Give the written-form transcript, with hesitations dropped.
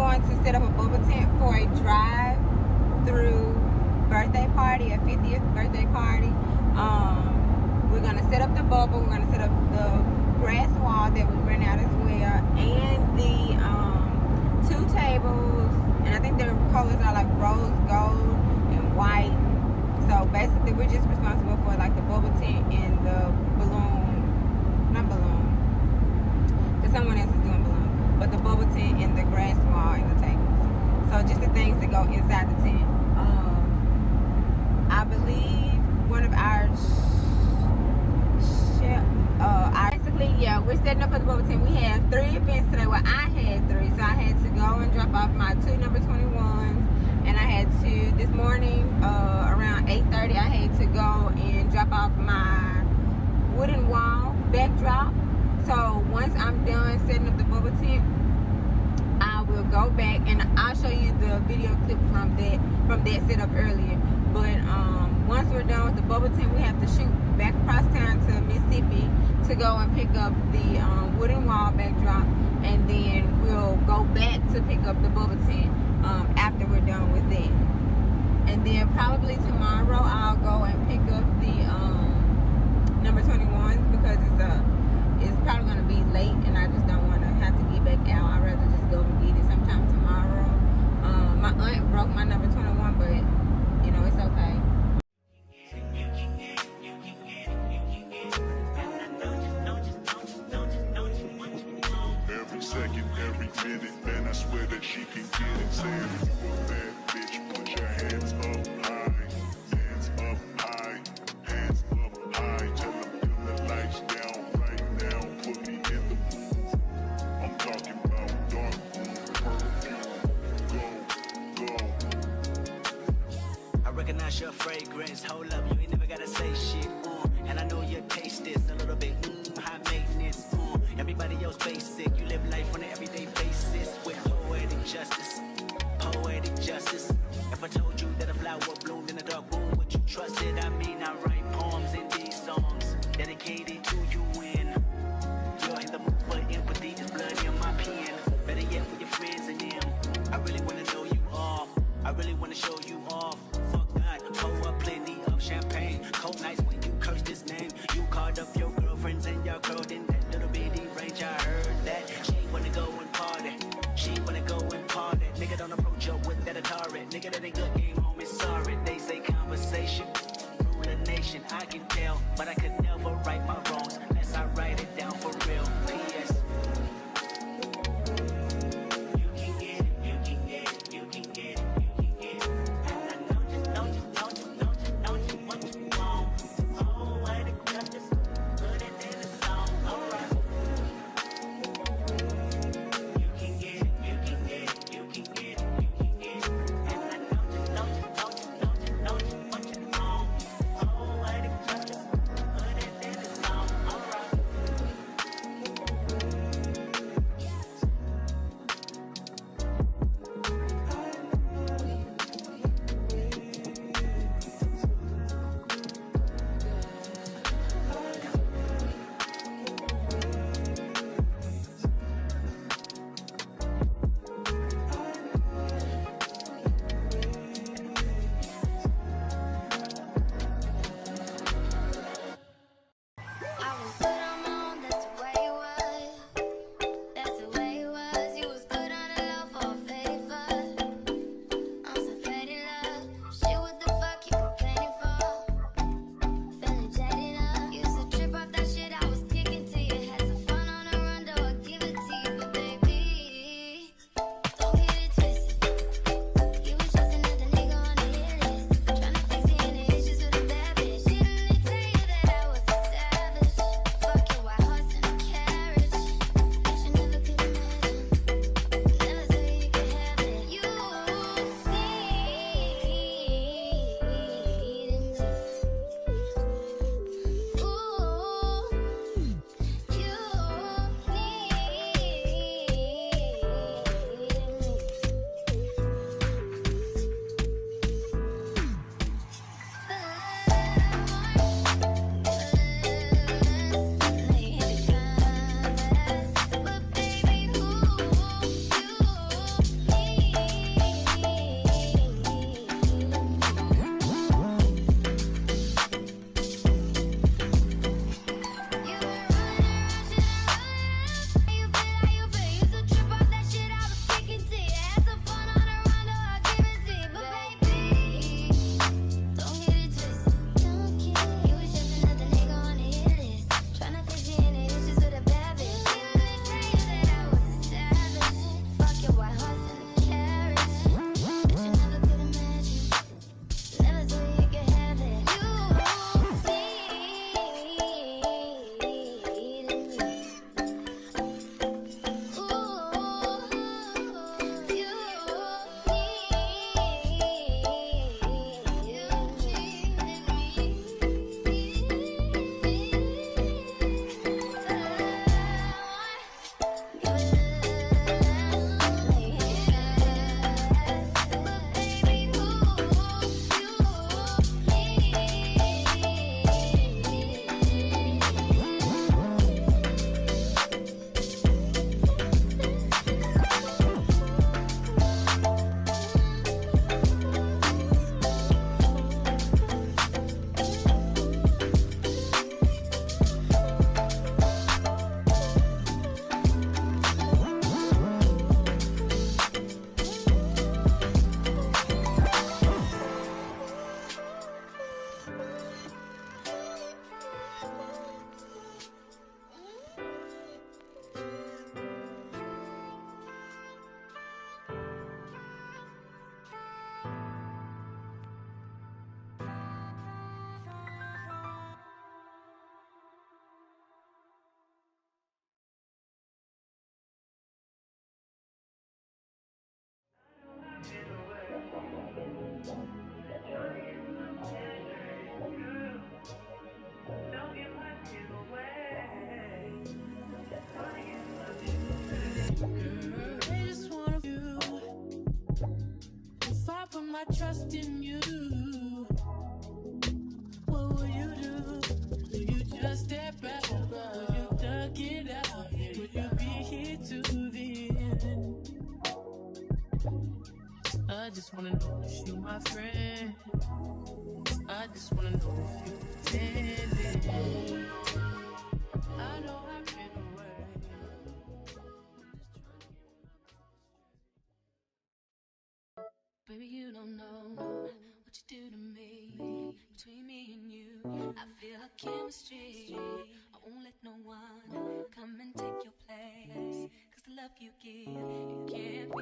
going to set up a bubble tent for a drive-through birthday party, a 50th birthday party. We're gonna set up the bubble. We're gonna set up the grass wall that we rent out as well, and the 2 tables. And I think their colors are like rose gold and white. So basically, we're just responsible for like the bubble tent and the not balloon, because someone else is doing balloons, but the bubble tent and the grass wall and the tables. So just the things that go inside the tent. I believe one of our basically, yeah, we're setting up for the bubble tent. We have 3 events today. Well, I had 3, so I had to go and drop off my 2 number 21s, and I had to this morning around 8:30. I had to go and drop off my wooden wall backdrop. So once I'm done setting up the bubble tent, I will go back and I'll show you the video clip from that setup earlier. But once we're done with the bubble tent, we have to shoot back across town to Mississippi to go and pick up the wooden wall backdrop, and then we'll go back to pick up the bubble tent after we're done with that. And then probably tomorrow I'll go and pick up the number 21s, because it's probably going to be late and I just don't want to have to get back out. I'd rather just go and get it sometime tomorrow. My aunt broke my number 21, but you know, it's okay. Every second, every minute, man, I swear that she can get it. Saying, that bitch, put your hands up high, hands up high, hands up high. Tell them turn the lights down right now, put me in the mood. I'm talking about dark room perfume. Go. I recognize your fragrance. Hold up, you ain't never gotta say shit. And I know your taste is a little bit high maintenance. Everybody else basic. You live life on an everyday basis with poetic justice. Poetic justice. If I told you that a flower bloomed in a dark room, would you trust it? I mean, I write poems in these songs dedicated to you. When you're in the mood for empathy, there's blood in my pen. Better yet, with your friends and them. I really wanna know you all. I really wanna show you off. Fuck that, pour up plenty of champagne. Cold nights when you curse this name. You called up your girlfriends and y'all curled in that little bitty range. I heard that she wanna go and party. She wanna go and party. Nigga, don't approach her with that Atari. Nigga, that ain't good game, homie, sorry. They say conversation trust in you. What would you do? Would you just step out? Would you duck it out? Would you be here to the end? I just wanna know if you my friend. I just wanna know if you pretending. I know I've been away. Baby, you don't know what you do to me. Between me and you, I feel a chemistry. I won't let no one come and take your place. 'Cause the love you give, it can't